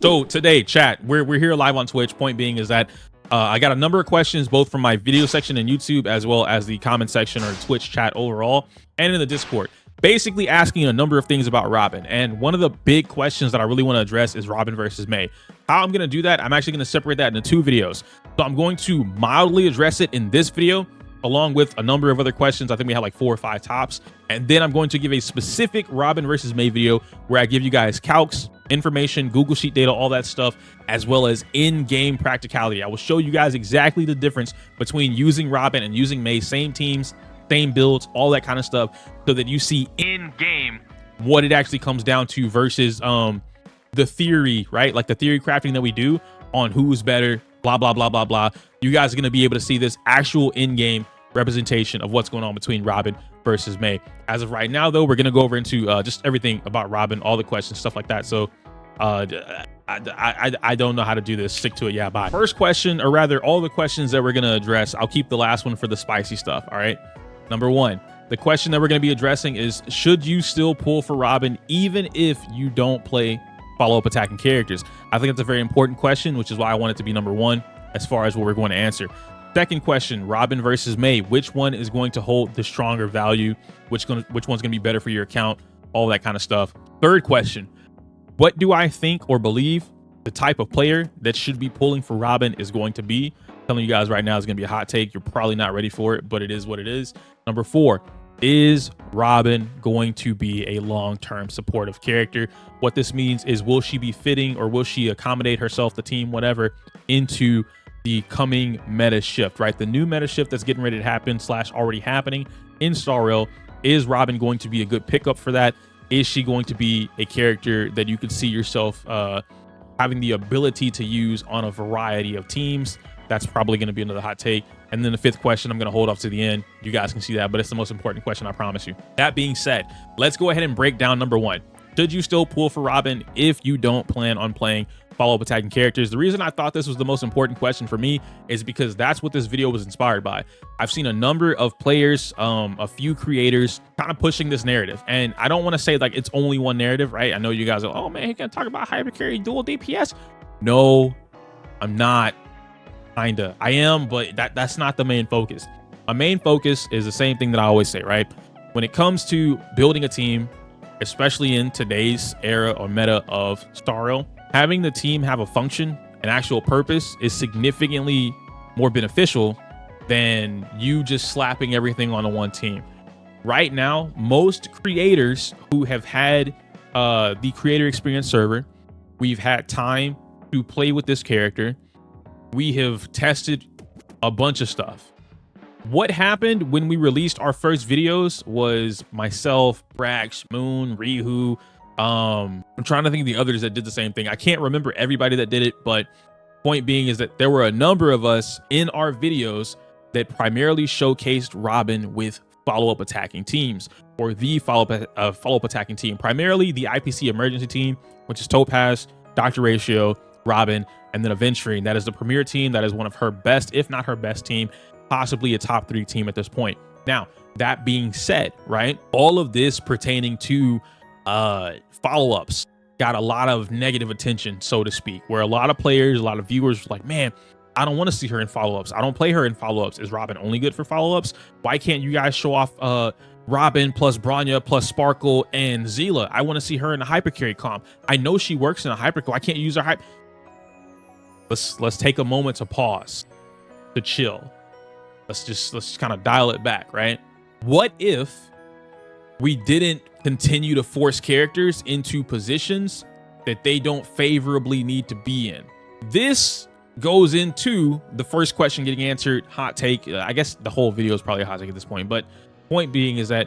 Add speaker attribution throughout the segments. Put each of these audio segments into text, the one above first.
Speaker 1: So today, chat, we're here live on Twitch. Point being is that I got a number of questions, both from my video section in YouTube as well as the comment section or Twitch chat overall, and in the Discord, basically asking a number of things about Robin. And one of the big questions that I really want to address is Robin versus Mei. How I'm going to do that, I'm actually going to separate that into two videos. So I'm going to mildly address it in this video, along with a number of other questions. I think we have like 4 or 5 tops. And then I'm going to give a specific Robin versus Mei video where I give you guys calcs, information, Google Sheet data, all that stuff, as well as in-game practicality. I will show you guys exactly the difference between using Robin and using Mei, same teams, same builds, all that kind of stuff, so that you see in-game what it actually comes down to versus the theory, right? Like the theory crafting that we do on who's better, blah, blah, blah, blah, blah. You guys are going to be able to see this actual in-game representation of what's going on between Robin versus Mei. As of right now, though, we're going to go over into just everything about Robin, all the questions, stuff like that. So I don't know how to do this. Stick to it. Yeah, bye. First question, or rather all the questions that we're going to address, I'll keep the last one for the spicy stuff. All right. Number 1, the question that we're going to be addressing is, should you still pull for Robin even if you don't play follow-up attacking characters? I think it's a very important question, which is why I want it to be number 1 as far as what we're going to answer. Second question, Robin versus Mei. Which one is going to hold the stronger value? Which one's going to be better for your account? All that kind of stuff. Third question, what do I think or believe the type of player that should be pulling for Robin is going to be? I'm telling you guys right now, it's going to be a hot take. You're probably not ready for it, but it is what it is. Number 4, is Robin going to be a long-term supportive character? What this means is, will she be fitting, or will she accommodate herself, the team, whatever, into the coming meta shift, right? The new meta shift that's getting ready to happen / already happening in Star Rail. Is Robin going to be a good pickup for that? Is she going to be a character that you could see yourself having the ability to use on a variety of teams? That's probably going to be another hot take. And then the 5th question, I'm going to hold off to the end. You guys can see that, but it's the most important question, I promise you. That being said, let's go ahead and break down number 1. Should you still pull for Robin if you don't plan on playing follow-up attacking characters? The reason I thought this was the most important question for me is because that's what this video was inspired by. I've seen a number of players, a few creators kind of pushing this narrative. And I don't want to say like it's only one narrative, right? I know you guys are, oh man, he can talk about hyper carry dual DPS. No, I'm not. Kinda. I am, but that's not the main focus. My main focus is the same thing that I always say, right? When it comes to building a team, especially in today's era or meta of Star Rail, having the team have a function, an actual purpose, is significantly more beneficial than you just slapping everything on a one team. Right now, most creators who have had the creator experience server, we've had time to play with this character. We have tested a bunch of stuff. What happened when we released our first videos was myself, Brax, Moon, Rihu. I'm trying to think of the others that did the same thing. I can't remember everybody that did it, but point being is that there were a number of us in our videos that primarily showcased Robin with follow-up attacking teams, or the follow-up attacking team, primarily the IPC emergency team, which is Topaz, Dr. Ratio, Robin, and then Aventurine. That is the premier team. That is one of her best, if not her best team, possibly a top 3 team at this point. Now, that being said, right, all of this pertaining to follow-ups got a lot of negative attention, so to speak, where a lot of players, a lot of viewers were like, man, I don't want to see her in follow-ups. I don't play her in follow-ups. Is Robin only good for follow-ups? Why can't you guys show off Robin plus Branya plus Sparkle and Zila? I want to see her in a hyper carry comp. I know she works in a hyper. Why can't you use her hyper? Let's take a moment to pause, to chill. Let's just kind of dial it back, right? What if we didn't continue to force characters into positions that they don't favorably need to be in? This goes into the first question getting answered. Hot take. I guess the whole video is probably a hot take at this point, but point being is that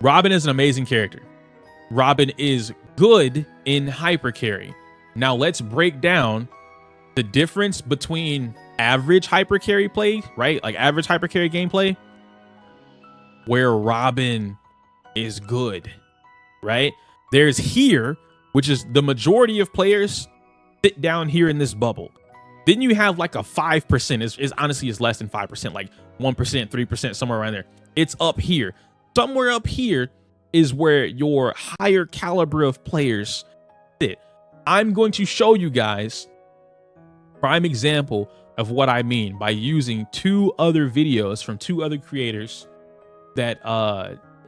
Speaker 1: Robin is an amazing character. Robin is good in hyper carry. Now let's break down the difference between average hyper carry play, right? Like average hyper carry gameplay, where Robin is good, right? There's here, which is the majority of players sit down here in this bubble. Then you have like a 5%, is honestly is less than 5%, like 1%, 3%, somewhere around there. It's up here. Somewhere up here is where your higher caliber of players sit. I'm going to show you guys prime example of what I mean by using 2 other videos from 2 other creators that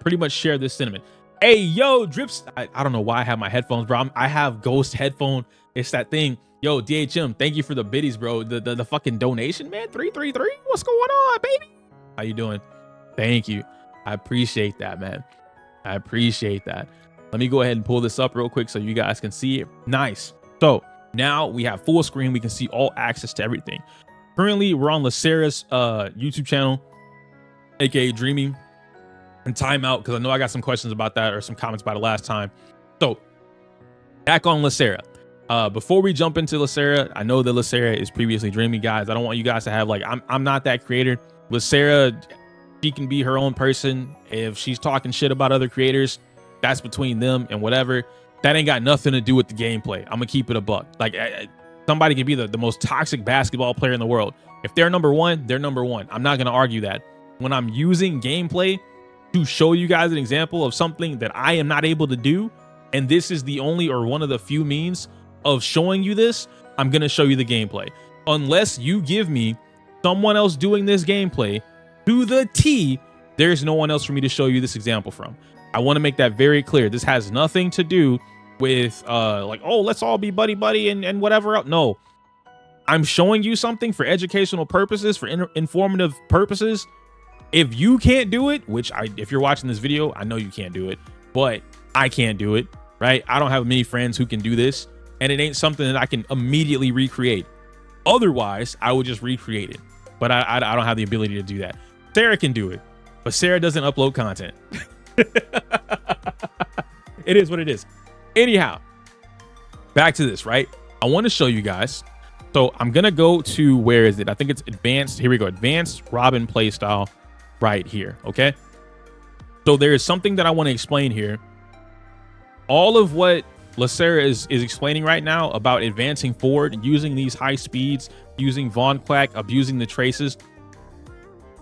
Speaker 1: pretty much share this sentiment. Hey, yo, Drips. I don't know why I have my headphones, bro. I have Ghost headphone. It's that thing. Yo, DHM, thank you for the biddies, bro. The fucking donation, man. 333. What's going on, baby? How you doing? Thank you. I appreciate that, man. I appreciate that. Let me go ahead and pull this up real quick so you guys can see it. Nice. So now we have full screen. We can see all access to everything. Currently, we're on Lacera's YouTube channel, aka Dreaming. And timeout, because I know I got some questions about that or some comments about it last time. So back on Lacera. Before we jump into Lacera, I know that Lacera is previously Dreaming, guys. I don't want you guys to have like, I'm not that creator. Lacera, she can be her own person. If she's talking shit about other creators, that's between them and whatever. That ain't got nothing to do with the gameplay. I'm gonna keep it a buck. Like somebody can be the most toxic basketball player in the world. If they're number one, they're number one. I'm not gonna argue that. When I'm using gameplay to show you guys an example of something that I am not able to do, and this is the only or one of the few means of showing you this, I'm going to show you the gameplay. Unless you give me someone else doing this gameplay to the T, there's no one else for me to show you this example from. I want to make that very clear. This has nothing to do with like, oh, let's all be buddy and whatever else. No, I'm showing you something for educational purposes, for informative purposes. If you can't do it, which if you're watching this video, I know you can't do it, but I can't do it, right? I don't have many friends who can do this, and it ain't something that I can immediately recreate. Otherwise, I would just recreate it, but I don't have the ability to do that. Sarah can do it, but Sarah doesn't upload content. It is what it is. Anyhow, back to this, right? I want to show you guys. So I'm going to go to, where is it? I think it's advanced. Here we go. Advanced Robin playstyle. Right here. Okay, so there is something that I want to explain here. All of what Lacera is explaining right now about advancing forward, using these high speeds, using Von Quack, abusing the traces.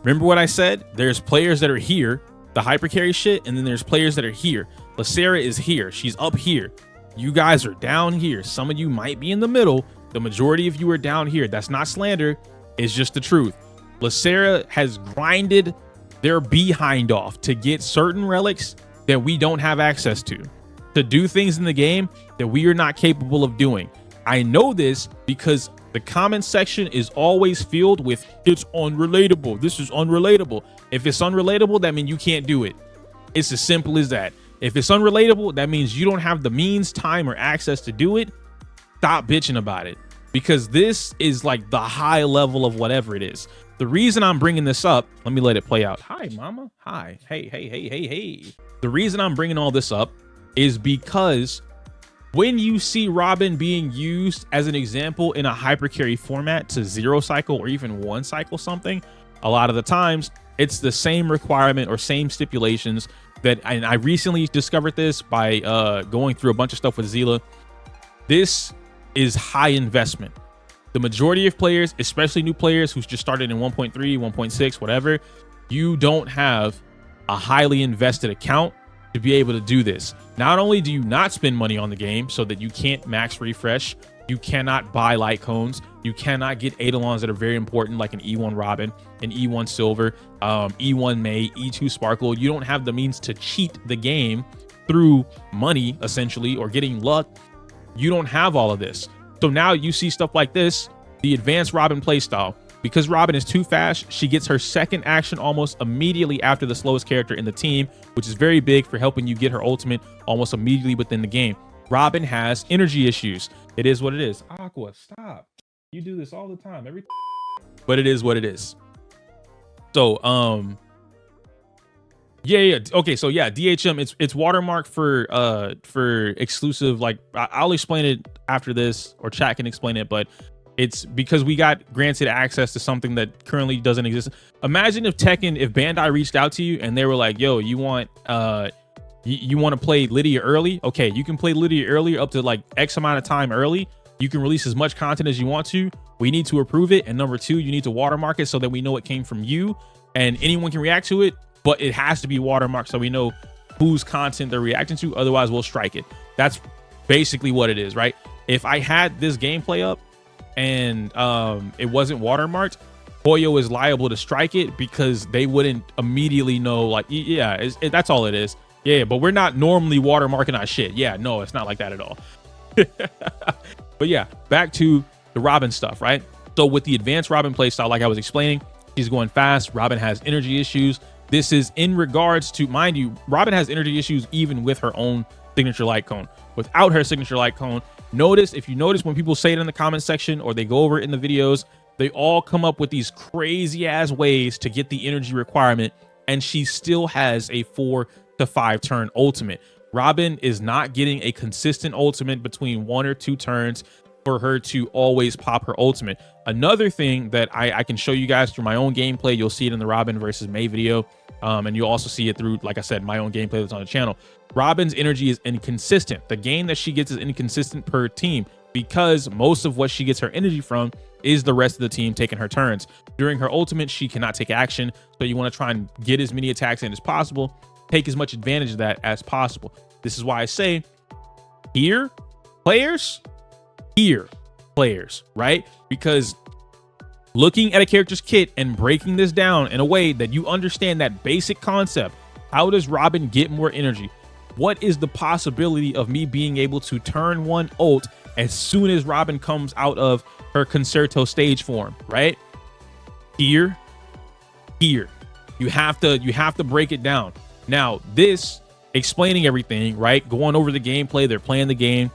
Speaker 1: Remember what I said? There's players that are here, the hypercarry shit, and then there's players that are here. Lacera is here. She's up here. You guys are down here. Some of you might be in the middle. The majority of you are down here. That's not slander. It's just the truth. Lacera has grinded their behind off to get certain relics that we don't have access to do things in the game that we are not capable of doing. I know this because the comment section is always filled with, it's unrelatable. This is unrelatable. If it's unrelatable, that means you can't do it. It's as simple as that. If it's unrelatable, that means you don't have the means, time, or access to do it. Stop bitching about it, because this is like the high level of whatever it is. The reason I'm bringing this up, let me let it play out. Hi, mama. Hi. Hey. The reason I'm bringing all this up is because when you see Robin being used as an example in a hypercarry format to 0 cycle or even 1 cycle something, a lot of the times it's the same requirement or same stipulations that, and I recently discovered this by going through a bunch of stuff with Zila. This is high investment. The majority of players, especially new players who's just started in 1.3, 1.6, whatever, you don't have a highly invested account to be able to do this. Not only do you not spend money on the game so that you can't max refresh, you cannot buy light cones, you cannot get Eidolons that are very important, like an E1 Robin, an E1 Silver, E1 Mei, E2 Sparkle. You don't have the means to cheat the game through money, essentially, or getting luck. You don't have all of this. So now you see stuff like this, the advanced Robin playstyle. Because Robin is too fast, she gets her second action almost immediately after the slowest character in the team, which is very big for helping you get her ultimate almost immediately within the game. Robin has energy issues. It is what it is. Aqua, stop. You do this all the time. But it is what it is. So, yeah. Okay, so yeah, DHM, it's watermark for exclusive. Like, I'll explain it after this, or chat can explain it, but it's because we got granted access to something that currently doesn't exist. Imagine if Bandai reached out to you and they were like, yo, you want you want to play Lydia early? Okay, you can play Lydia early up to like X amount of time early. You can release as much content as you want to. We need to approve it. And number 2, you need to watermark it so that we know it came from you and anyone can react to it, but it has to be watermarked so we know whose content they're reacting to. Otherwise, we'll strike it. That's basically what it is, right? If I had this gameplay up and it wasn't watermarked, Hoyo is liable to strike it because they wouldn't immediately know, like, yeah, that's all it is. Yeah, but we're not normally watermarking our shit. Yeah, no, it's not like that at all. But yeah, back to the Robin stuff, right? So with the advanced Robin playstyle, like I was explaining, she's going fast. Robin has energy issues. This is in regards to, mind you, Robin has energy issues even with her own signature light cone. Without her signature light cone, if you notice when people say it in the comment section or they go over it in the videos, they all come up with these crazy ass ways to get the energy requirement, and she still has a 4 to 5 turn ultimate. Robin is not getting a consistent ultimate between 1 or 2 turns for her to always pop her ultimate. Another thing that I can show you guys through my own gameplay, you'll see it in the Robin versus Mei video, and you'll also see it through, like I said, my own gameplay that's on the channel. Robin's energy is inconsistent. The gain that she gets is inconsistent per team because most of what she gets her energy from is the rest of the team taking her turns. During her ultimate, she cannot take action, so you want to try and get as many attacks in as possible, take as much advantage of that as possible. This is why I say here players, right? Because looking at a character's kit and breaking this down in a way that you understand that basic concept, how does Robin get more energy? What is the possibility of me being able to turn 1 ult as soon as Robin comes out of her concerto stage form, right? Here. You have to break it down. Now, this explaining everything, right? Going over the gameplay, they're playing the game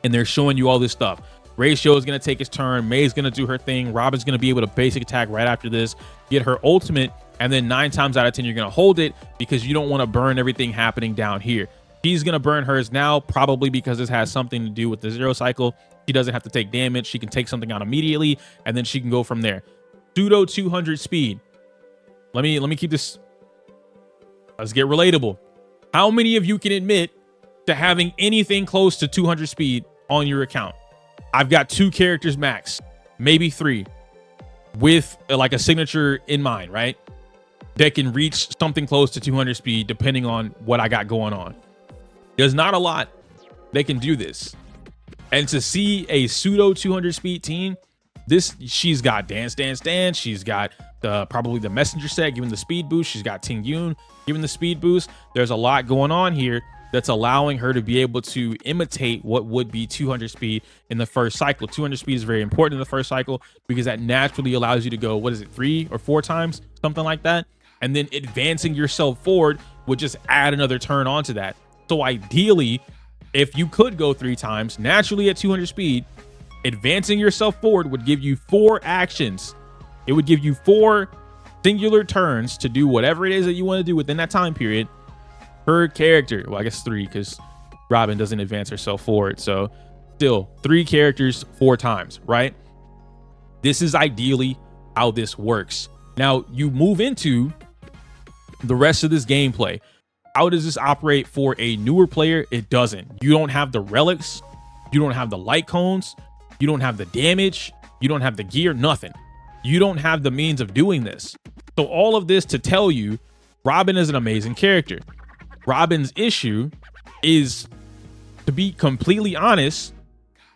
Speaker 1: and they're showing you all this stuff. Ratio is going to take his turn. Mei's going to do her thing. Robin's going to be able to basic attack right after this, get her ultimate, and then 9 times out of 10, you're going to hold it because you don't want to burn everything happening down here. She's going to burn hers now, probably because this has something to do with the 0 cycle. She doesn't have to take damage. She can take something out immediately, and then she can go from there. Pseudo 200 speed. Let me keep this. Let's get relatable. How many of you can admit to having anything close to 200 speed on your account? I've got 2 characters max, maybe 3, with like a signature in mind, right? That can reach something close to 200 speed depending on what I got going on. There's not a lot that can do this. And to see a pseudo 200 speed team, she's got Dance. She's got probably the messenger set giving the speed boost. She's got Ting Yun giving the speed boost. There's a lot going on here that's allowing her to be able to imitate what would be 200 speed in the first cycle. 200 speed is very important in the first cycle because that naturally allows you to go, 3 or 4 times, something like that. And then advancing yourself forward would just add another turn onto that. So ideally, if you could go 3 times naturally at 200 speed, advancing yourself forward would give you 4 actions. It would give you 4 singular turns to do whatever it is that you want to do within that time period per character. Well, I guess 3 because Robin doesn't advance herself forward. So still 3 characters 4 times, right? This is ideally how this works. Now you move into the rest of this gameplay. How does this operate for a newer player? It doesn't. You don't have the relics. You don't have the light cones. You don't have the damage. You don't have the gear, nothing. You don't have the means of doing this. So all of this to tell you, Robin is an amazing character. Robin's issue is, to be completely honest,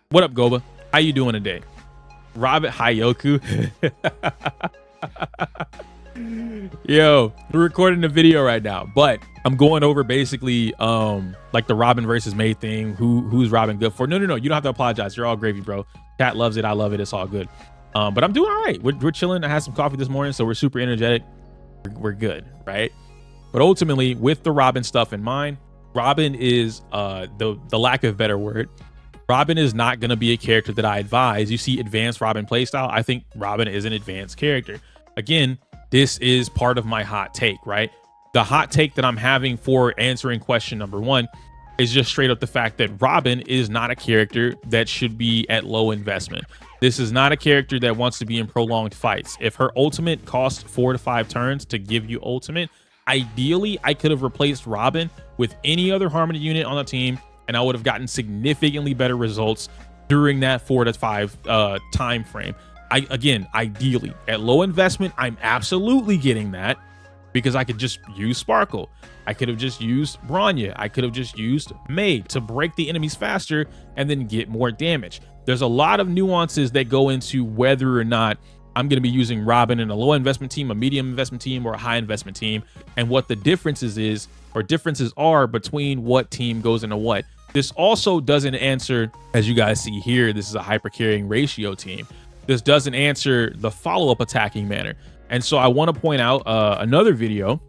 Speaker 1: what up, Goba? How you doing today? Robin, hi, Yoku. Yo, we're recording the video right now, but I'm going over basically like the Robin versus Mei thing. Who's Robin good for? No, you don't have to apologize. You're all gravy, bro. Chat loves it. I love it. It's all good. But I'm doing all right. We're chilling. I had some coffee this morning, so we're super energetic. We're good, right? But ultimately, with the Robin stuff in mind, Robin is the lack of better word. Robin is not going to be a character that I advise. You see advanced Robin playstyle. I think Robin is an advanced character. Again, this is part of my hot take, right? The hot take that I'm having for answering question number 1 is just straight up the fact that Robin is not a character that should be at low investment. This is not a character that wants to be in prolonged fights. If her ultimate costs 4 to 5 turns to give you ultimate, ideally I could have replaced Robin with any other Harmony unit on the team, and I would have gotten significantly better results during that 4 to 5 time frame. Ideally at low investment, I'm absolutely getting that because I could just use Sparkle. I could have just used Bronya. I could have just used Mei to break the enemies faster and then get more damage. There's a lot of nuances that go into whether or not I'm going to be using Robin in a low investment team, a medium investment team, or a high investment team, and what the differences are between what team goes into what. This also doesn't answer, as you guys see here, this is a hyper carrying ratio team. This doesn't answer the follow-up attacking manner. And so I want to point out another video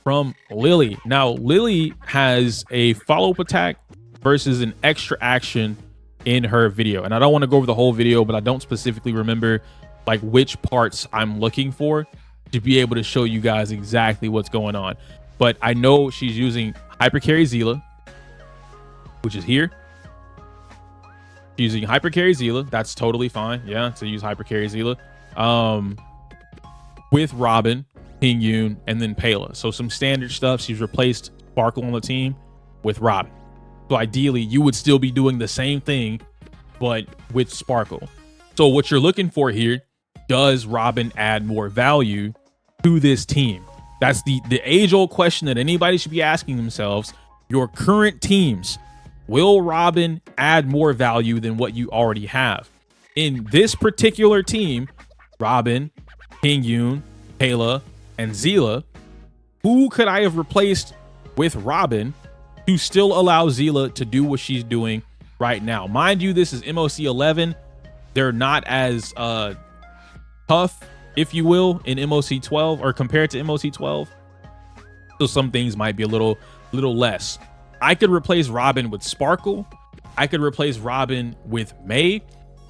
Speaker 1: from Lily. Now, Lily has a follow-up attack versus an extra action in her video. And I don't want to go over the whole video, but I don't specifically remember like which parts I'm looking for to be able to show you guys exactly what's going on. But I know she's using hyper carry Zila, which is here. She's using hyper carry Zila. That's totally fine. Yeah, to use hyper carry Zila. With Robin, King Yoon, and then Pela. So some standard stuff. She's replaced Sparkle on the team with Robin. So ideally, you would still be doing the same thing, but with Sparkle. So what you're looking for here, does Robin add more value to this team? That's the age-old question that anybody should be asking themselves. Your current teams, will Robin add more value than what you already have? In this particular team, Robin, King Yoon, Pela, and Zila, who could I have replaced with Robin to still allow Zila to do what she's doing right now? Mind you, this is MOC 11. They're not as tough, if you will, in MOC 12 or compared to MOC 12. So some things might be a little less. I could replace Robin with Sparkle. I could replace Robin with Mei.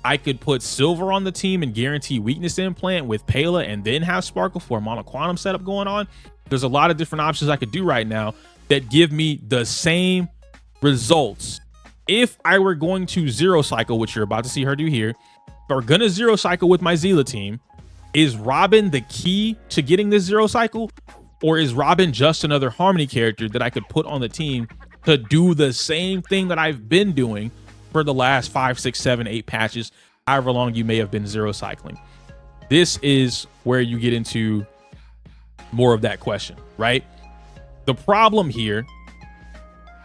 Speaker 1: I could put Silver on the team and guarantee weakness implant with Pela and then have Sparkle for a mono quantum setup going on. There's a lot of different options I could do right now that give me the same results. If I were going to zero cycle, which you're about to see her do here, or gonna zero cycle with my Zila team, is Robin the key to getting this zero cycle? Or is Robin just another Harmony character that I could put on the team to do the same thing that I've been doing for the last 5, 6, 7, 8 patches, however long you may have been zero cycling? This is where you get into more of that question, right? The problem here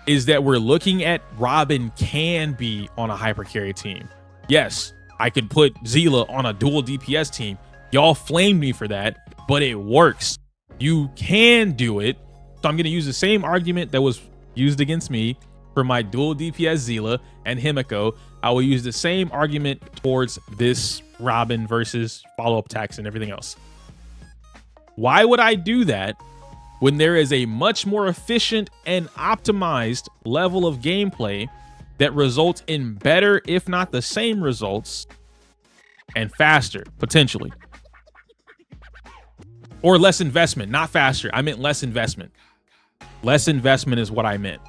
Speaker 1: is that we're looking at Robin can be on a hyper carry team. Yes, I could put Zila on a dual DPS team. Y'all flamed me for that, but it works. You can do it. So I'm going to use the same argument that was used against me for my dual DPS Zila and Himiko. I will use the same argument towards this Robin versus follow-up attacks and everything else. Why would I do that when there is a much more efficient and optimized level of gameplay that results in better, if not the same results, and faster, potentially? Or less investment, not faster. I meant less investment. Less investment is what I meant.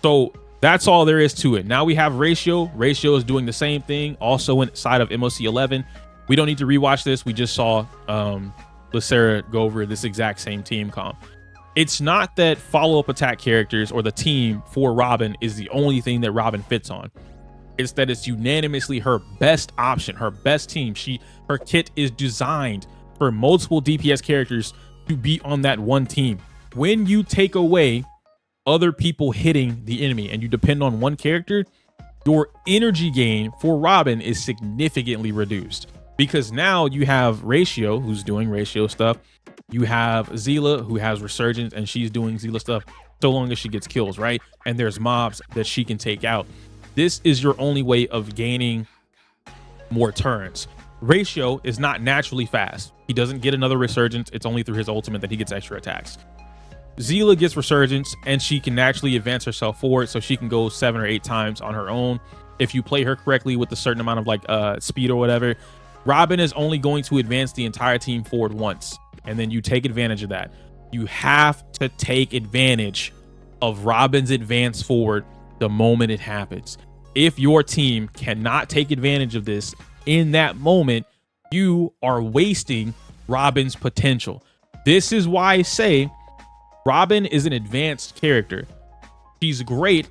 Speaker 1: So that's all there is to it. Now we have Ratio. Ratio is doing the same thing, also inside of MOC 11. We don't need to rewatch this. We just saw Lacera go over this exact same team comp. It's not that follow-up attack characters or the team for Robin is the only thing that Robin fits on. It's that it's unanimously her best option, her best team. Her kit is designed for multiple DPS characters to be on that one team. When you take away other people hitting the enemy and you depend on one character, your energy gain for Robin is significantly reduced, because now you have Ratio, who's doing Ratio stuff. You have Zila, who has Resurgence, and she's doing Zila stuff so long as she gets kills, right? And there's mobs that she can take out. This is your only way of gaining more turns. Ratio is not naturally fast. He doesn't get another Resurgence. It's only through his ultimate that he gets extra attacks. Zila gets Resurgence, and she can naturally advance herself forward, so she can go 7 or 8 times on her own if you play her correctly with a certain amount of like speed or whatever. Robin is only going to advance the entire team forward once, and then you take advantage of that. You have to take advantage of Robin's advance forward the moment it happens. If your team cannot take advantage of this in that moment, you are wasting Robin's potential. This is why I say Robin is an advanced character. She's great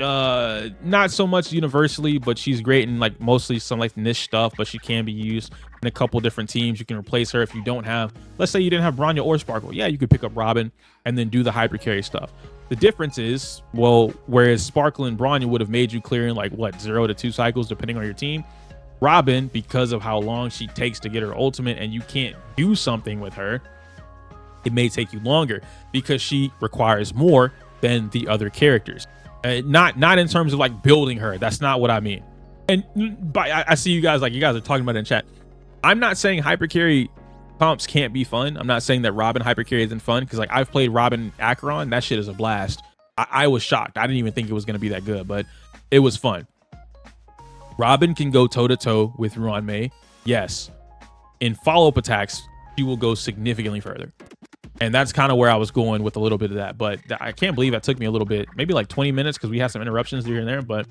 Speaker 1: Not so much universally, but she's great in like mostly some like niche stuff, but she can be used in a couple different teams. You can replace her if you don't have, let's say you didn't have Bronya or Sparkle. Yeah, you could pick up Robin and then do the hyper carry stuff. The difference is, well, whereas Sparkle and Bronya would have made you clear in like what, 0 to 2 cycles depending on your team, Robin, because of how long she takes to get her ultimate and you can't do something with her, it may take you longer because she requires more than the other characters. Not in terms of like building her. That's not what I mean. And but I see you guys are talking about it in chat. I'm not saying hyper carry comps can't be fun. I'm not saying that Robin hyper carry isn't fun, because like I've played Robin Acheron. That shit is a blast. I was shocked. I didn't even think it was going to be that good, but it was fun. Robin can go toe to toe with Ruan Mei. Yes. In follow-up attacks, she will go significantly further. And that's kind of where I was going with a little bit of that. But I can't believe that took me a little bit, maybe like 20 minutes, because we had some interruptions here and there. But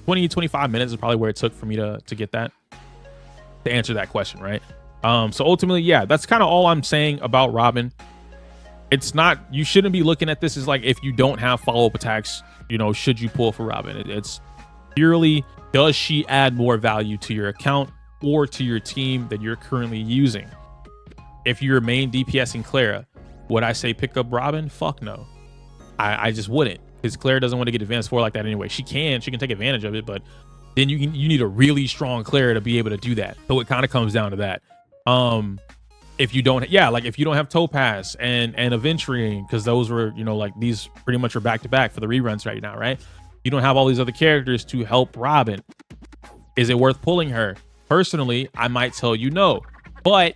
Speaker 1: 20-25 minutes is probably where it took for me to get that, to answer that question, right? So ultimately, yeah, that's kind of all I'm saying about Robin. It's not, you shouldn't be looking at this as like, if you don't have follow-up attacks, you know, should you pull for Robin? It's purely, does she add more value to your account or to your team that you're currently using? If you're main DPS in Clara, would I say pick up Robin? Fuck no. I just wouldn't, because Clara doesn't want to get advanced 4 like that anyway. She can take advantage of it, but then you need a really strong Clara to be able to do that. So it kind of comes down to that. If you don't, yeah, like if you don't have Topaz and Aventurine, because those were, you know, like these pretty much are back to back for the reruns right now, right? You don't have all these other characters to help Robin. Is it worth pulling her? Personally, I might tell you no, but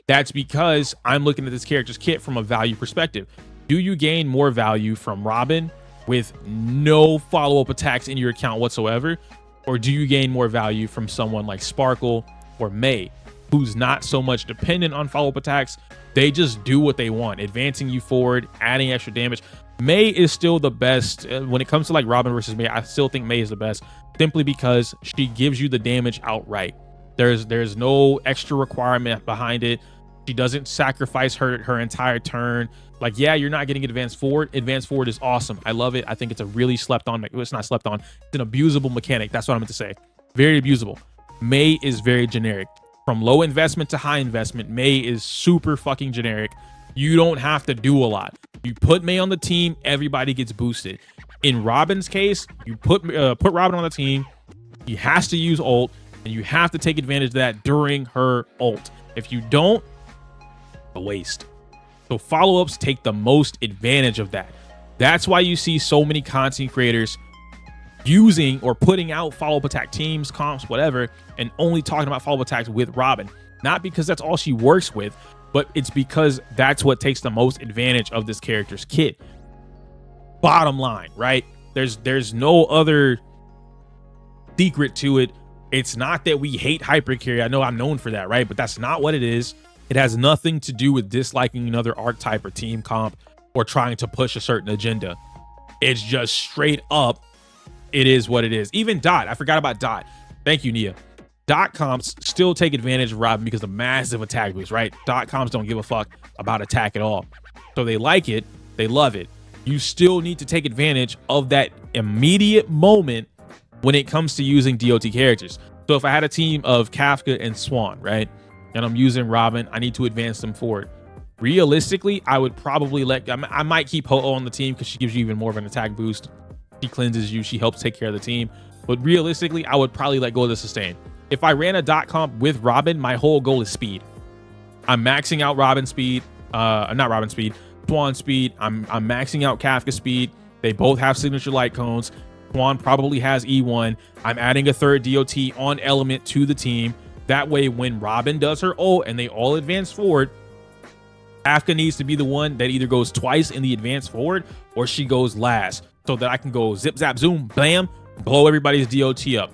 Speaker 1: that's because I'm looking at this character's kit from a value perspective. Do you gain more value from Robin with no follow-up attacks in your account whatsoever? Or do you gain more value from someone like Sparkle or Mei, who's not so much dependent on follow-up attacks? They just do what they want, advancing you forward, adding extra damage. Mei is still the best. When it comes to like Robin versus Mei, I still think Mei is the best, simply because she gives you the damage outright. There's no extra requirement behind it. She doesn't sacrifice her entire turn. Like, yeah, you're not getting advanced forward. Advanced forward is awesome. I love it. I think it's a really slept on. It's not slept on. It's an abusable mechanic. That's what I meant to say. Very abusable. Mei is very generic. From low investment to high investment, Mei is super fucking generic. You don't have to do a lot. You put Mei on the team, everybody gets boosted. In Robin's case, you put Robin on the team. He has to use ult, and you have to take advantage of that during her ult. If you don't, a waste. So follow-ups take the most advantage of that. That's why you see so many content creators using or putting out follow-up attack teams, comps, whatever, and only talking about follow-up attacks with Robin. Not because that's all she works with, but it's because that's what takes the most advantage of this character's kit. Bottom line, right? There's no other secret to it. It's not that we hate hypercarry. I know I'm known for that, right? But that's not what it is. It has nothing to do with disliking another archetype or team comp or trying to push a certain agenda. It's just straight up, it is what it is. Even Dot, I forgot about Dot. Thank you, Nia. Dot comps still take advantage of Robin because of massive attack boost, right? Dot comps don't give a fuck about attack at all. So they like it, they love it. You still need to take advantage of that immediate moment when it comes to using DOT characters. So if I had a team of Kafka and Swan, right? And I'm using Robin, I need to advance them forward. Realistically, I would probably I might keep Ho-Oh on the team because she gives you even more of an attack boost. She cleanses you, she helps take care of the team. But realistically, I would probably let go of the sustain. If I ran a dot comp with Robin, my whole goal is speed. I'm maxing out Robin speed, not Robin speed, Swan speed. I'm maxing out Kafka speed. They both have signature light cones. Swan probably has E1. I'm adding a third DOT on element to the team. That way, when Robin does her ult and they all advance forward, Kafka needs to be the one that either goes twice in the advance forward or she goes last, so that I can go zip, zap, zoom, blam, blow everybody's DOT up.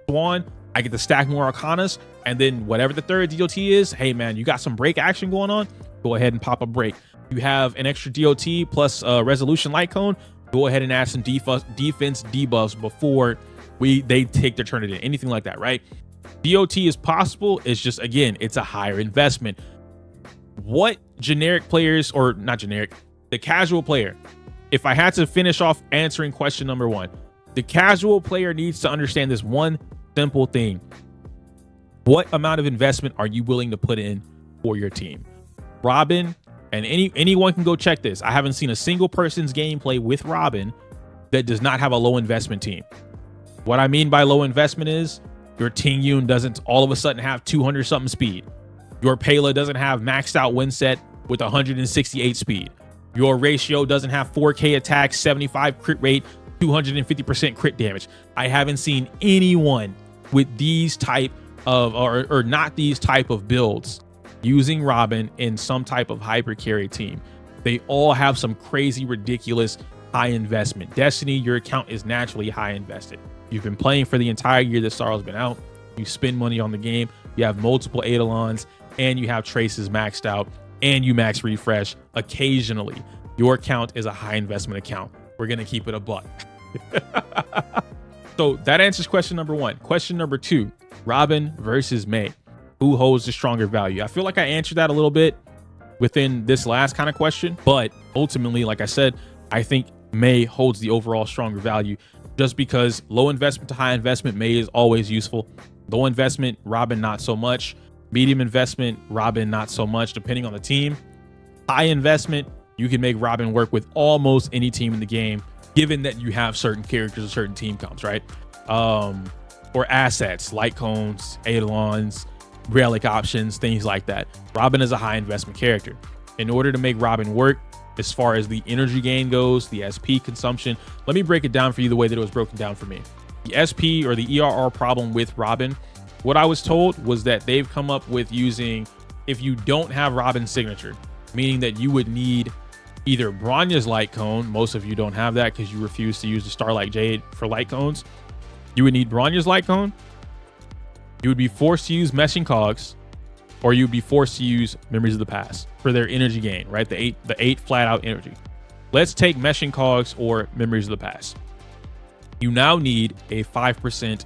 Speaker 1: Swan, I get to stack more Arcanas, and then whatever the third DOT is, hey man, you got some break action going on, go ahead and pop a break. You have an extra DOT plus resolution light cone, go ahead and add some defense debuffs before they take their turn at it. Anything like that, right? DOT is possible. It's just, again, it's a higher investment. What generic players, or not generic, the casual player, if I had to finish off answering question number one, The casual player needs to understand this one simple thing. What amount of investment are you willing to put in for your team? Robin, and anyone can go check this. I haven't seen a single person's gameplay with Robin that does not have a low investment team. What I mean by low investment is your Ting Yun doesn't all of a sudden have 200 something speed. Your Pela doesn't have maxed out win set with 168 speed. Your Ratio doesn't have 4K attack, 75 crit rate, 250% crit damage. I haven't seen anyone with these type of, or not these type of builds using Robin in some type of hyper carry team. They all have some crazy, ridiculous high investment. Destiny, your account is naturally high invested. You've been playing for the entire year that Star Rail's been out. You spend money on the game. You have multiple Eidolons, and you have traces maxed out, and you max refresh occasionally. Your account is a high investment account. We're gonna keep it a buck. So that answers question number one. Question number two, Robin versus Mei. Who holds the stronger value? I feel like I answered that a little bit within this last kind of question, but ultimately, like I said, I think Mei holds the overall stronger value just because low investment to high investment, Mei is always useful. Low investment, Robin, not so much. Medium investment, Robin, not so much, depending on the team. High investment, you can make Robin work with almost any team in the game, given that you have certain characters or certain team comps, right? Or assets, light cones, Eidolons, relic options, things like that. Robin is a high investment character. In order to make Robin work, as far as the energy gain goes, the SP consumption, let me break it down for you the way that it was broken down for me. The SP or the ERR problem with Robin, what I was told was that they've come up with using, if you don't have Robin's signature, meaning that you would need either Bronya's light cone. Most of you don't have that because you refuse to use the Starlight Jade for light cones. You would need Bronya's light cone. You would be forced to use Meshing Cogs, or you'd be forced to use Memories of the Past for their energy gain, right? The eight flat out energy. Let's take Meshing Cogs or Memories of the Past. You now need a 5%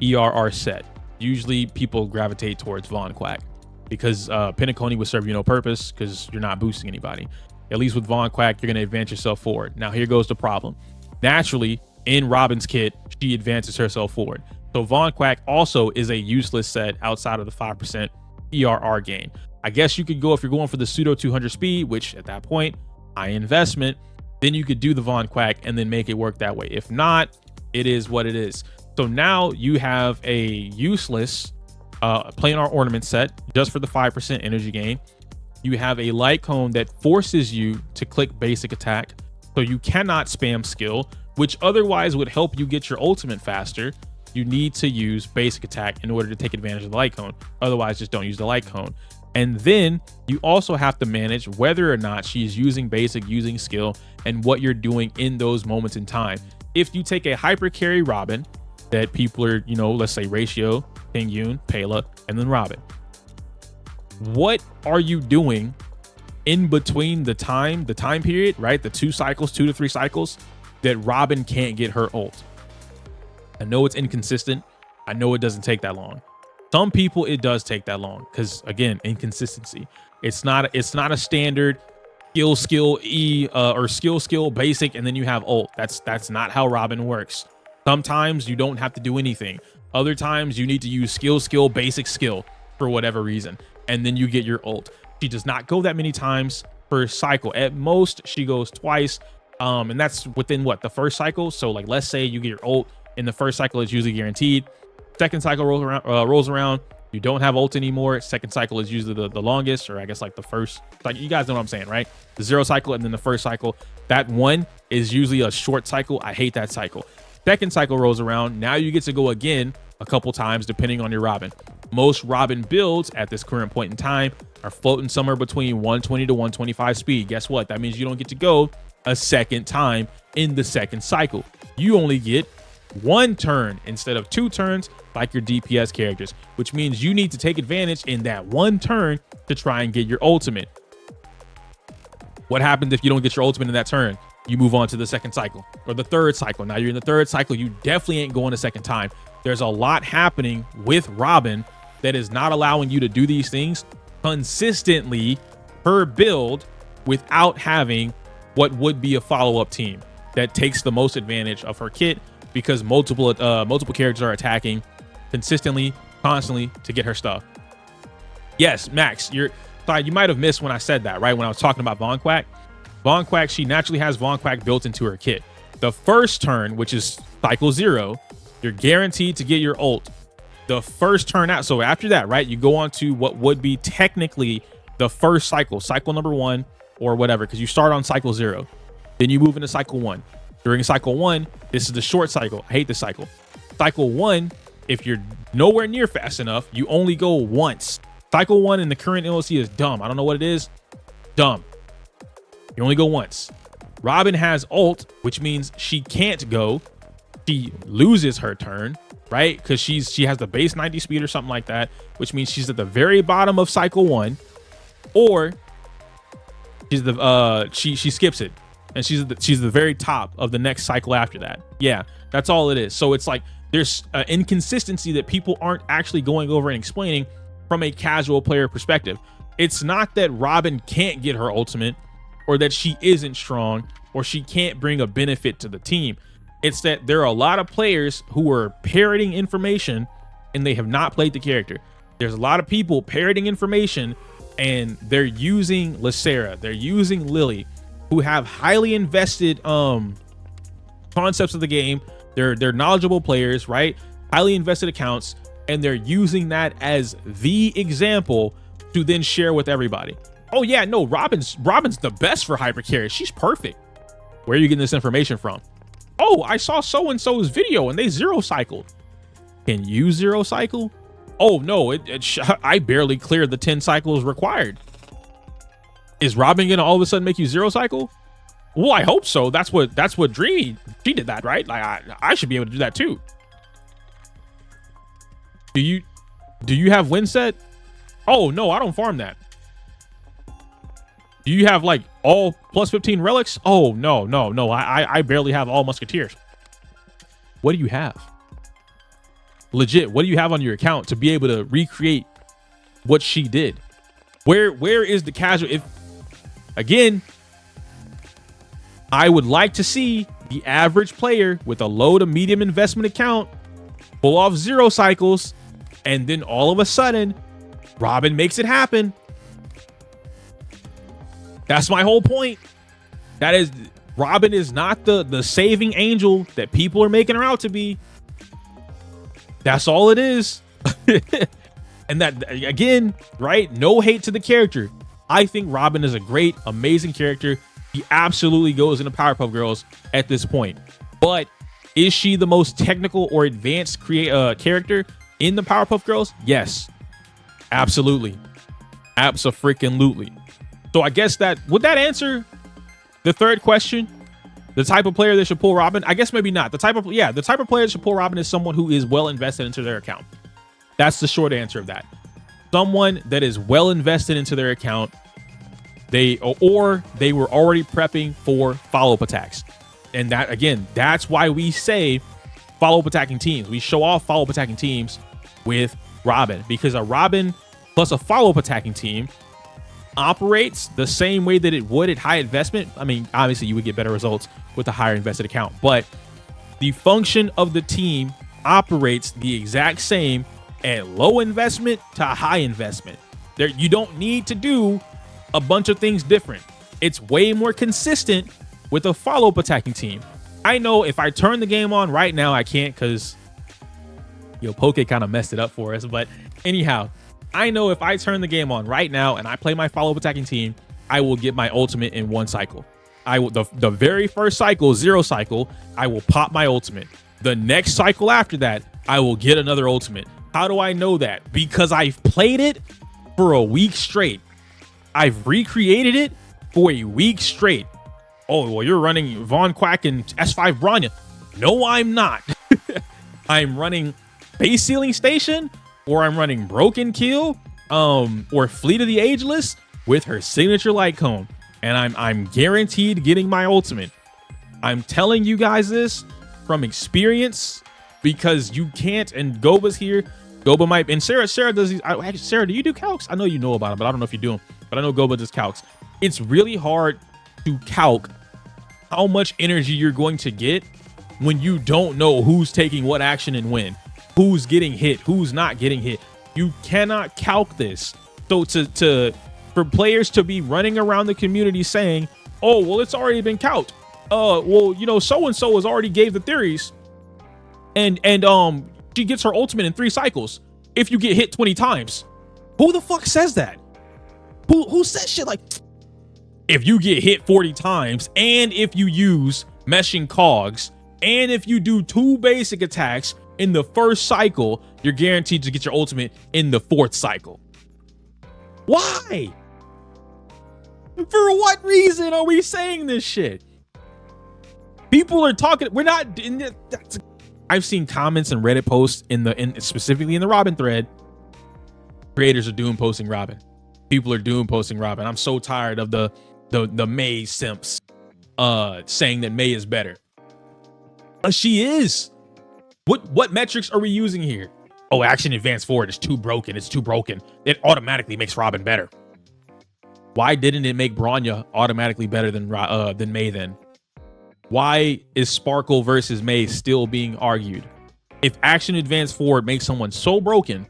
Speaker 1: ERR set. Usually people gravitate towards Von Quack because Penacony would serve you no purpose because you're not boosting anybody. At least with Von Quack, you're going to advance yourself forward. Now here goes the problem. Naturally, in Robin's kit, she advances herself forward. So Von Quack also is a useless set outside of the 5% ERR gain. I guess you could go, if you're going for the pseudo 200 speed, which at that point, high investment, then you could do the Von Quack and then make it work that way. If not, it is what it is. So now you have a useless planar ornament set just for the 5% energy gain. You have a light cone that forces you to click basic attack. So you cannot spam skill, which otherwise would help you get your ultimate faster. You need to use basic attack in order to take advantage of the light cone. Otherwise, just don't use the light cone. And then you also have to manage whether or not she's using basic, using skill, and what you're doing in those moments in time. If you take a hyper carry Robin that people are, let's say Ratio, Ting Yun, Pela, and then Robin. What are you doing in between the time period, right? The 2 to 3 cycles that Robin can't get her ult. I know it's inconsistent. I know it doesn't take that long. Some people it does take that long because again, inconsistency. It's not a standard skill E or skill basic and then you have ult. That's not how Robin works. Sometimes you don't have to do anything. Other times you need to use skill basic skill for whatever reason, and then you get your ult. She does not go that many times per cycle. At most she goes twice, and that's within the first cycle. So like, let's say you get your ult in the first cycle, it's usually guaranteed. Second cycle rolls around, you don't have ult anymore. Second cycle is usually the longest, or I guess like the first, like you guys know what I'm saying, right? The 0 cycle and then the first cycle. That one is usually a short cycle. I hate that cycle. Second cycle rolls around. Now you get to go again a couple times depending on your Robin. Most Robin builds at this current point in time are floating somewhere between 120 to 125 speed. Guess what? That means you don't get to go a second time in the second cycle. You only get 1 turn instead of 2 turns like your DPS characters, which means you need to take advantage in that 1 turn to try and get your ultimate. What happens if you don't get your ultimate in that turn? You move on to the second cycle or the third cycle. Now you're in the third cycle. You definitely ain't going a second time. There's a lot happening with Robin that is not allowing you to do these things consistently per build without having what would be a follow-up team that takes the most advantage of her kit, because multiple characters are attacking consistently, constantly to get her stuff. Yes, Max, you might have missed when I said that, right? When I was talking about Von Quack. Von Quack, she naturally has Von Quack built into her kit. The first turn, which is cycle 0, you're guaranteed to get your ult. The first turn out. So after that, right, you go on to what would be technically the first cycle number 1 or whatever, because you start on cycle 0. Then you move into cycle 1. During cycle 1, this is the short cycle. I hate this cycle. Cycle 1, if you're nowhere near fast enough, you only go once. Cycle 1 in the current LOC is dumb. I don't know what it is. Dumb. You only go once. Robin has ult, which means she can't go. She loses her turn, right? Because she has the base 90 speed or something like that, which means she's at the very bottom of cycle 1, or she's she skips it and she's the very top of the next cycle after that. Yeah, that's all it is. So it's like there's inconsistency that people aren't actually going over and explaining from a casual player perspective. It's not that Robin can't get her ultimate, or that she isn't strong, or she can't bring a benefit to the team. It's that there are a lot of players who are parroting information and they have not played the character. There's a lot of people parroting information and they're using Lacera, they're using Lily, who have highly invested concepts of the game. They're knowledgeable players, right? Highly invested accounts, and they're using that as the example to then share with everybody. Oh yeah, no, Robin's the best for hyper carry. She's perfect. Where are you getting this information from? Oh, I saw so-and-so's video and they 0 cycled. Can you 0 cycle? Oh no, I barely cleared the 10 cycles required. Is Robin gonna all of a sudden make you 0 cycle? Well, I hope so. That's what Dreamy, she did that, right? Like I should be able to do that too. Do you have win set? Oh no, I don't farm that. Do you have like all plus 15 relics? Oh no. I barely have all musketeers. What do you have? Legit, what do you have on your account to be able to recreate what she did? Where is the casual? If again, I would like to see the average player with a low to medium investment account pull off 0 cycles, and then all of a sudden Robin makes it happen. That's my whole point. That is, Robin is not the saving angel that people are making her out to be. That's all it is. And that, again, right? No hate to the character. I think Robin is a great, amazing character. He absolutely goes into Powerpuff Girls at this point. But is she the most technical or advanced character in the Powerpuff Girls? Yes. Absolutely. Abso-freaking-lutely. So I guess would that answer the third question? The type of player that should pull Robin? I guess maybe not. The type of player that should pull Robin is someone who is well invested into their account. That's the short answer of that. Someone that is well invested into their account. They were already prepping for follow-up attacks. And that, again, that's why we say follow-up attacking teams. We show off follow-up attacking teams with Robin, because a Robin plus a follow-up attacking team operates the same way that it would at high investment. I mean, obviously you would get better results with a higher invested account, but the function of the team operates the exact same at low investment to high investment. There, you don't need to do a bunch of things different. It's way more consistent with a follow-up attacking team. I know if I turn the game on right now, I can't because Poke kind of messed it up for us. But anyhow, I know if I turn the game on right now and I play my follow-up attacking team, I will get my ultimate in 1 cycle. I will the very first cycle, 0 cycle, I will pop my ultimate. The next cycle after that, I will get another ultimate. How do I know that? Because I've played it for a week straight. I've recreated it for a week straight. Oh, well, you're running Von Quack and S5 Bronya. No, I'm not. I'm running Base Ceiling Station, or I'm running Broken Kill, or Fleet of the Ageless with her signature light cone. And I'm guaranteed getting my ultimate. I'm telling you guys this from experience, because you can't, and Goba's here. Goba might, and Sarah does these. Sarah, do you do calcs? I know you know about them, but I don't know if you do them. But I know Goba does calcs. It's really hard to calc how much energy you're going to get when you don't know who's taking what action and when, who's getting hit, who's not getting hit. You cannot calc this. So for players to be running around the community saying, oh, well, it's already been calced. Well, you know, so-and-so has already gave the theories. And she gets her ultimate in 3 cycles if you get hit 20 times. Who the fuck says that? Who says shit like, if you get hit 40 times, and if you use meshing cogs, and if you do 2 basic attacks in the first cycle, you're guaranteed to get your ultimate in the 4th cycle. Why? For what reason are we saying this shit? People are talking. We're not. I've seen comments and Reddit posts specifically in the Robin thread. Creators are doom posting Robin. People are doom posting Robin. I'm so tired of the Mei simps saying that Mei is better. She is. What metrics are we using here? Oh, action advance forward is too broken. It's too broken. It automatically makes Robin better. Why didn't it make Bronya automatically better than Mei then? Why is Sparkle versus Mei still being argued? If action advance forward makes someone so broken,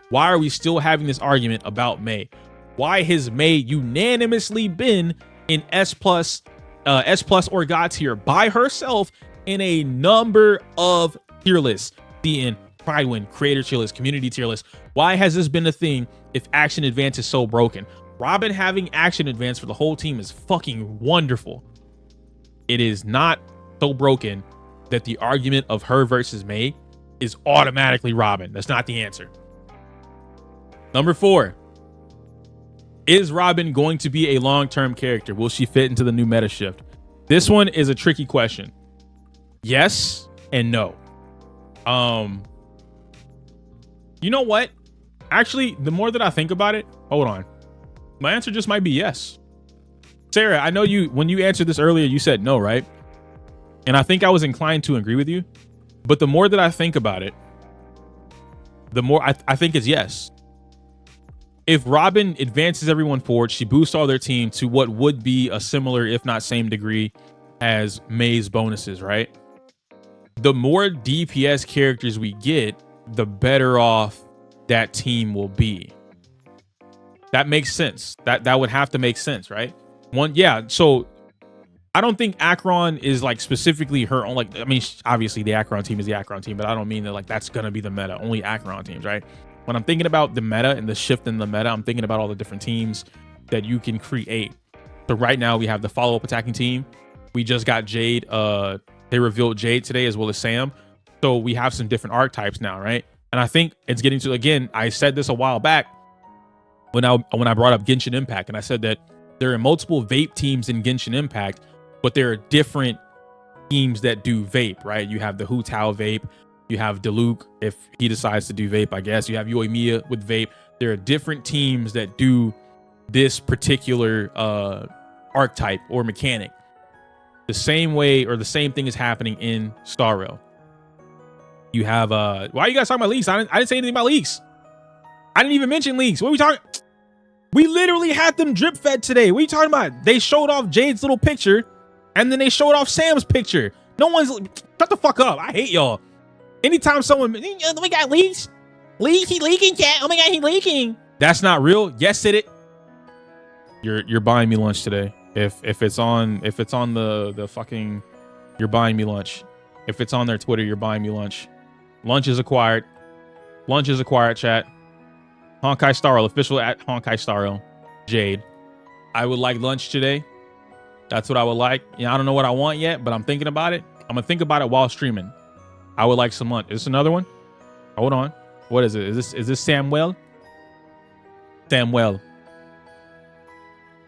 Speaker 1: why are we still having this argument about Mei? Why has Mei unanimously been in S plus or God tier by herself in a number of tier lists? Being Pride Win, Creator tier list, Community tier list. Why has this been a thing if action advance is so broken? Robin having action advance for the whole team is fucking wonderful. It is not so broken that the argument of her versus Mei is automatically Robin. That's not the answer. Number 4. Is Robin going to be a long-term character? Will she fit into the new meta shift? This one is a tricky question. Yes and no. You know what? Actually, the more that I think about it, hold on. My answer just might be yes. Sarah, I know when you answered this earlier, you said no, right? And I think I was inclined to agree with you. But the more that I think about it, the more I think it's yes. If Robin advances everyone forward, she boosts all their team to what would be a similar, if not same degree as Mei's bonuses, right? The more DPS characters we get, the better off that team will be. That makes sense. That would have to make sense, right? Yeah. So I don't think Akron is like specifically her own. Like, I mean, obviously the Akron team is the Akron team, but I don't mean that like that's gonna be the meta. Only Akron teams, right? When I'm thinking about the meta and the shift in the meta, I'm thinking about all the different teams that you can create. So right now we have the follow-up attacking team. We just got Jade. They revealed Jade today as well as Sam. So we have some different archetypes now, right? And I think it's getting to, again, I said this a while back when I brought up Genshin Impact, and I said that there are multiple vape teams in Genshin Impact, but there are different teams that do vape, right? You have the Hu Tao vape. You have Diluc if he decides to do vape, I guess. You have Yoimiya with vape. There are different teams that do this particular archetype or mechanic. The same way or the same thing is happening in Star Rail. You have why are you guys talking about leaks? I didn't say anything about leaks. I didn't even mention leaks. What are we talking? We literally had them drip fed today. What are you talking about? They showed off Jade's little picture and then they showed off Sam's picture. No one's shut the fuck up. I hate y'all. Anytime someone, we got leaks. Leaks, he leaking, cat. Oh my god, he leaking. That's not real. Yes, it. You're buying me lunch today. If it's on the fucking, you're buying me lunch. If it's on their Twitter, you're buying me lunch. Lunch is acquired. Lunch is acquired, chat. Honkai Star Rail, official at Honkai Star Rail. Jade. I would like lunch today. That's what I would like. I don't know what I want yet, but I'm thinking about it. I'm gonna think about it while streaming. I would like some lunch. Is this another one? Hold on. What is it? Is this Samuel? Samuel.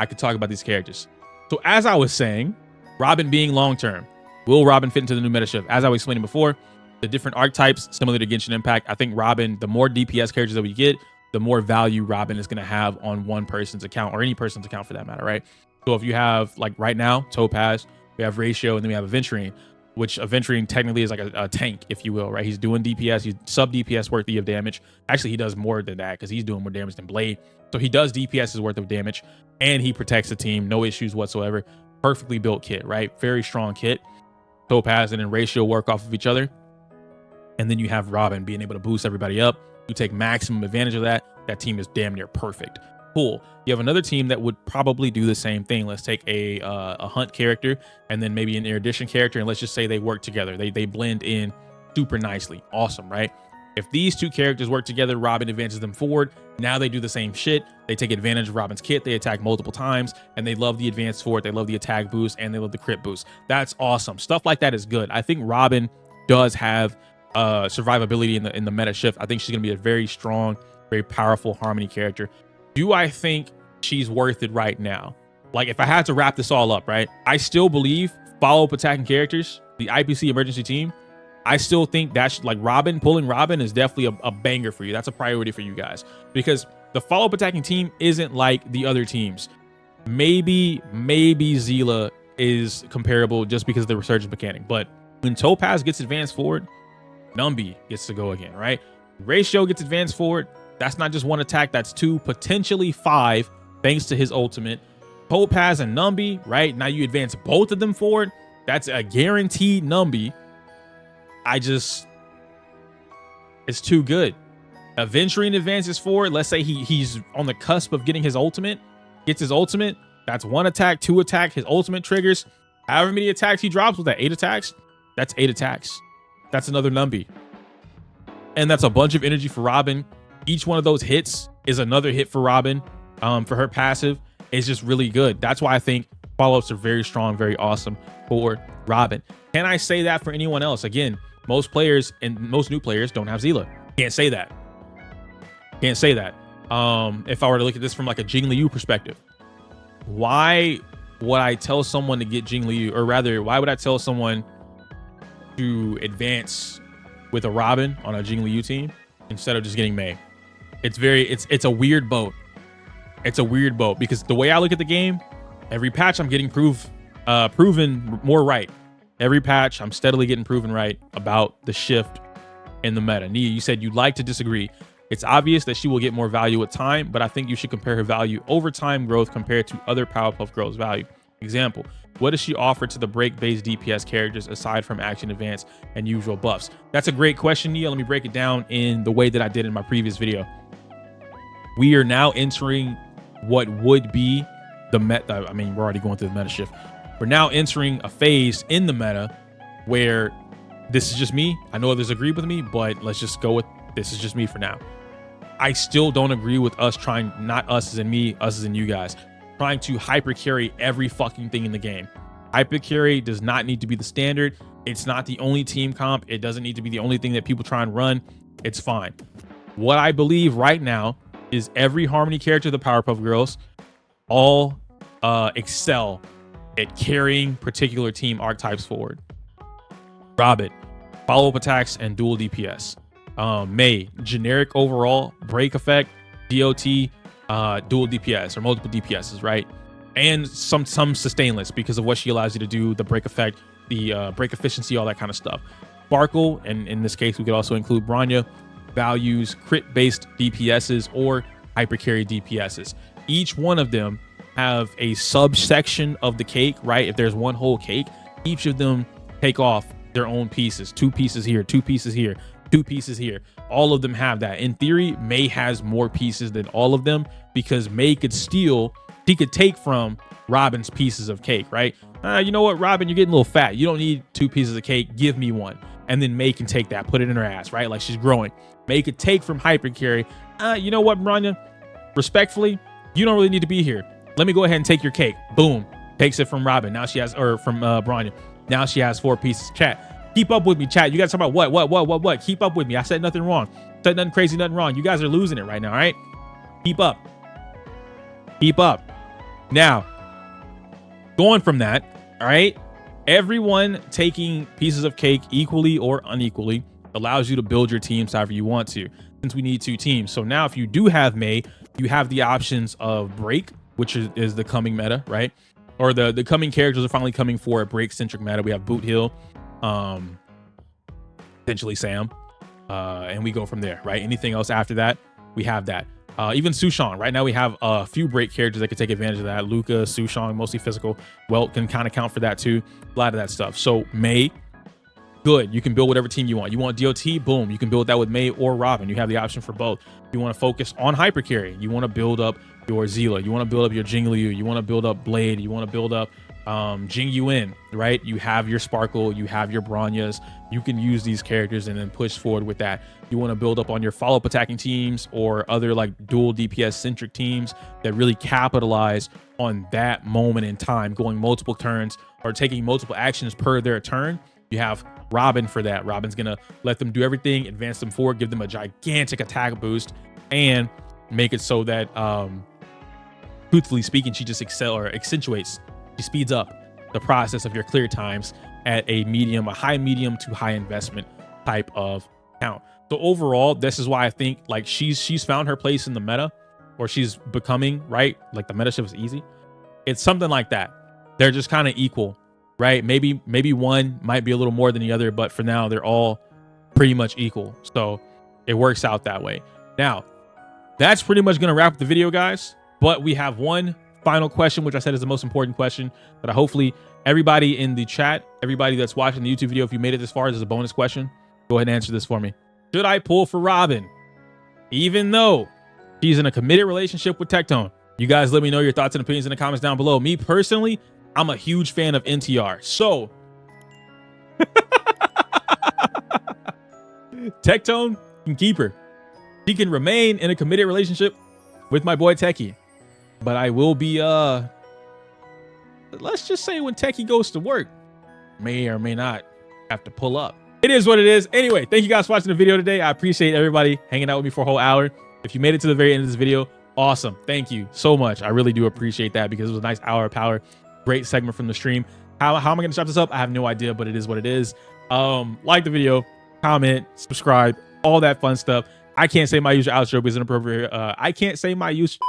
Speaker 1: I could talk about these characters. So as I was saying, Robin being long-term. Will Robin fit into the new meta shift? As I was explaining before, the different archetypes, similar to Genshin Impact, I think Robin, the more DPS characters that we get, the more value Robin is going to have on one person's account or any person's account for that matter, right? So if you have, like right now, Topaz, we have Ratio, and then we have Aventurine, which Aventurine technically is like a tank, if you will, right? He's doing DPS, he's sub DPS worthy of damage. Actually, he does more than that because he's doing more damage than Blade. So he does DPS's worth of damage and he protects the team, no issues whatsoever. Perfectly built kit, right? Very strong kit. Topaz and then Ratio work off of each other. And then you have Robin being able to boost everybody up. You take maximum advantage of that. That team is damn near perfect. Cool. You have another team that would probably do the same thing. Let's take a hunt character and then maybe an erudition character, and let's just say they work together. They blend in super nicely. Awesome, right? If these two characters work together, Robin advances them forward. Now they do the same shit. They take advantage of Robin's kit. They attack multiple times, and they love the advance forward. They love the attack boost, and they love the crit boost. That's awesome. Stuff like that is good. I think Robin does have survivability in the meta shift. I think she's gonna be a very strong, very powerful Harmony character. Do I think she's worth it right now? Like, if I had to wrap this all up, right? I still believe follow-up attacking characters, the IPC emergency team, I still think that's like pulling Robin is definitely a banger for you. That's a priority for you guys, because the follow-up attacking team isn't like the other teams. Maybe Zila is comparable just because of the resurgence mechanic. But when Topaz gets advanced forward, Numby gets to go again, right? Ratio gets advanced forward. That's not just one attack, that's 2, potentially 5, thanks to his ultimate. Topaz and Numby, right? Now you advance both of them forward. That's a guaranteed Numby. It's too good. Aventurine advances forward. Let's say he's on the cusp of getting his ultimate, gets his ultimate. That's 1 attack, 2 attack. His ultimate triggers. However many attacks he drops with that, 8 attacks. That's 8 attacks. That's another Numby. And that's a bunch of energy for Robin. Each one of those hits is another hit for Robin. For her passive, is just really good. That's why I think follow-ups are very strong, very awesome for Robin. Can I say that for anyone else? Again, most players and most new players don't have Zila. Can't say that. Can't say that. If I were to look at this from like a Jing Liu perspective, why would I tell someone to get Jing Liu, or rather, why would I tell someone to advance with a Robin on a Jing Liu team instead of just getting Mei? It's a weird boat. It's a weird boat, because the way I look at the game, every patch I'm getting proven more right. Every patch I'm steadily getting proven right about the shift in the meta. Nia, you said you'd like to disagree. It's obvious that she will get more value with time, but I think you should compare her value over time growth compared to other Powerpuff Girls' value. Example, what does she offer to the break-based DPS characters aside from action advance and usual buffs? That's a great question, Nia. Let me break it down in the way that I did in my previous video. We are now entering what would be the meta. I mean, we're already going through the meta shift. We're now entering a phase in the meta where this is just me. I know others agree with me, but let's just go with this is just me for now. I still don't agree with us trying, not us as in me, us as in you guys, trying to hyper carry every fucking thing in the game. Hyper carry does not need to be the standard. It's not the only team comp. It doesn't need to be the only thing that people try and run. It's fine. What I believe right now is every Harmony character, the Powerpuff Girls, all excel at carrying particular team archetypes forward. Robin, follow-up attacks and dual DPS. Mei, generic overall, break effect, DOT, dual DPS or multiple DPSs, right? And some sustainless because of what she allows you to do, the break effect, the break efficiency, all that kind of stuff. Sparkle, and in this case, we could also include Branya, values crit-based DPSs or hypercarry DPSs. Each one of them have a subsection of the cake, right? If there's one whole cake, each of them take off their own pieces. 2 pieces here, 2 pieces here, 2 pieces here. All of them have that. In theory, Mei has more pieces than all of them because Mei could steal, he could take from Robin's pieces of cake, right? You know what, Robin, you're getting a little fat. You don't need 2 pieces of cake. Give me 1. And then Mei can take that, put it in her ass, right? Like she's growing. Mei could take from hypercarry. You know what, Branya? Respectfully, you don't really need to be here. Let me go ahead and take your cake. Boom. Takes it from Robin. Now she has, or from Branya. Now she has 4 pieces. Chat, keep up with me, chat. You guys talk about what? Keep up with me. I said nothing wrong. Said nothing crazy, nothing wrong. You guys are losing it right now, all right? Keep up. Keep up. Now, going from that, all right? Everyone taking pieces of cake equally or unequally allows you to build your teams however you want to, since we need 2 teams. So now if you do have Mei, you have the options of break, which is the coming meta, right? Or the coming characters are finally coming for a break-centric meta. We have Boot Hill, potentially Sam, and we go from there, right? Anything else after that, we have that. Even Sushang, right now we have a few break characters that can take advantage of that. Luca, Sushang, mostly physical. Welt can kind of count for that too. A lot of that stuff. So Mei good. You can build whatever team you want. You want DOT, boom, you can build that with Mei or Robin. You have the option for both. You want to focus on hyper carry. You want to build up your Zila. You want to build up your Jingliu. You want to build up Blade. You want to build up Jing Yuan, right? You have your Sparkle. You have your Bronyas. You can use these characters and then push forward with that. You want to build up on your follow-up attacking teams or other like dual DPS centric teams that really capitalize on that moment in time, going multiple turns or taking multiple actions per their turn. You have Robin for that. Robin's gonna let them do everything, advance them forward, give them a gigantic attack boost, and make it so that truthfully speaking, she just accentuates, she speeds up the process of your clear times at a high medium to high investment type of count. So overall, this is why I think like she's found her place in the meta, or she's becoming, right? Like the meta shift is easy. It's something like that. They're just kind of equal, right? Maybe one might be a little more than the other, but for now they're all pretty much equal. So it works out that way. Now, that's pretty much going to wrap up the video, guys. But we have one final question, which I said is the most important question that hopefully everybody in the chat, everybody that's watching the YouTube video, if you made it this far, this is a bonus question. Go ahead and answer this for me. Should I pull for Robin, even though she's in a committed relationship with Tectone? You guys let me know your thoughts and opinions in the comments down below. Me personally, I'm a huge fan of NTR. So Tectone can keep her. She can remain in a committed relationship with my boy Techie. But I will be, let's just say when Techie goes to work, may or may not have to pull up. It is what it is. Anyway, thank you guys for watching the video today. I appreciate everybody hanging out with me for a whole hour. If you made it to the very end of this video, awesome. Thank you so much. I really do appreciate that because it was a nice hour of power. Great segment from the stream. How am I going to chop this up? I have no idea, but it is what it is. Like the video, comment, subscribe, all that fun stuff. I can't say my usual outro because it's inappropriate. I can't say my usual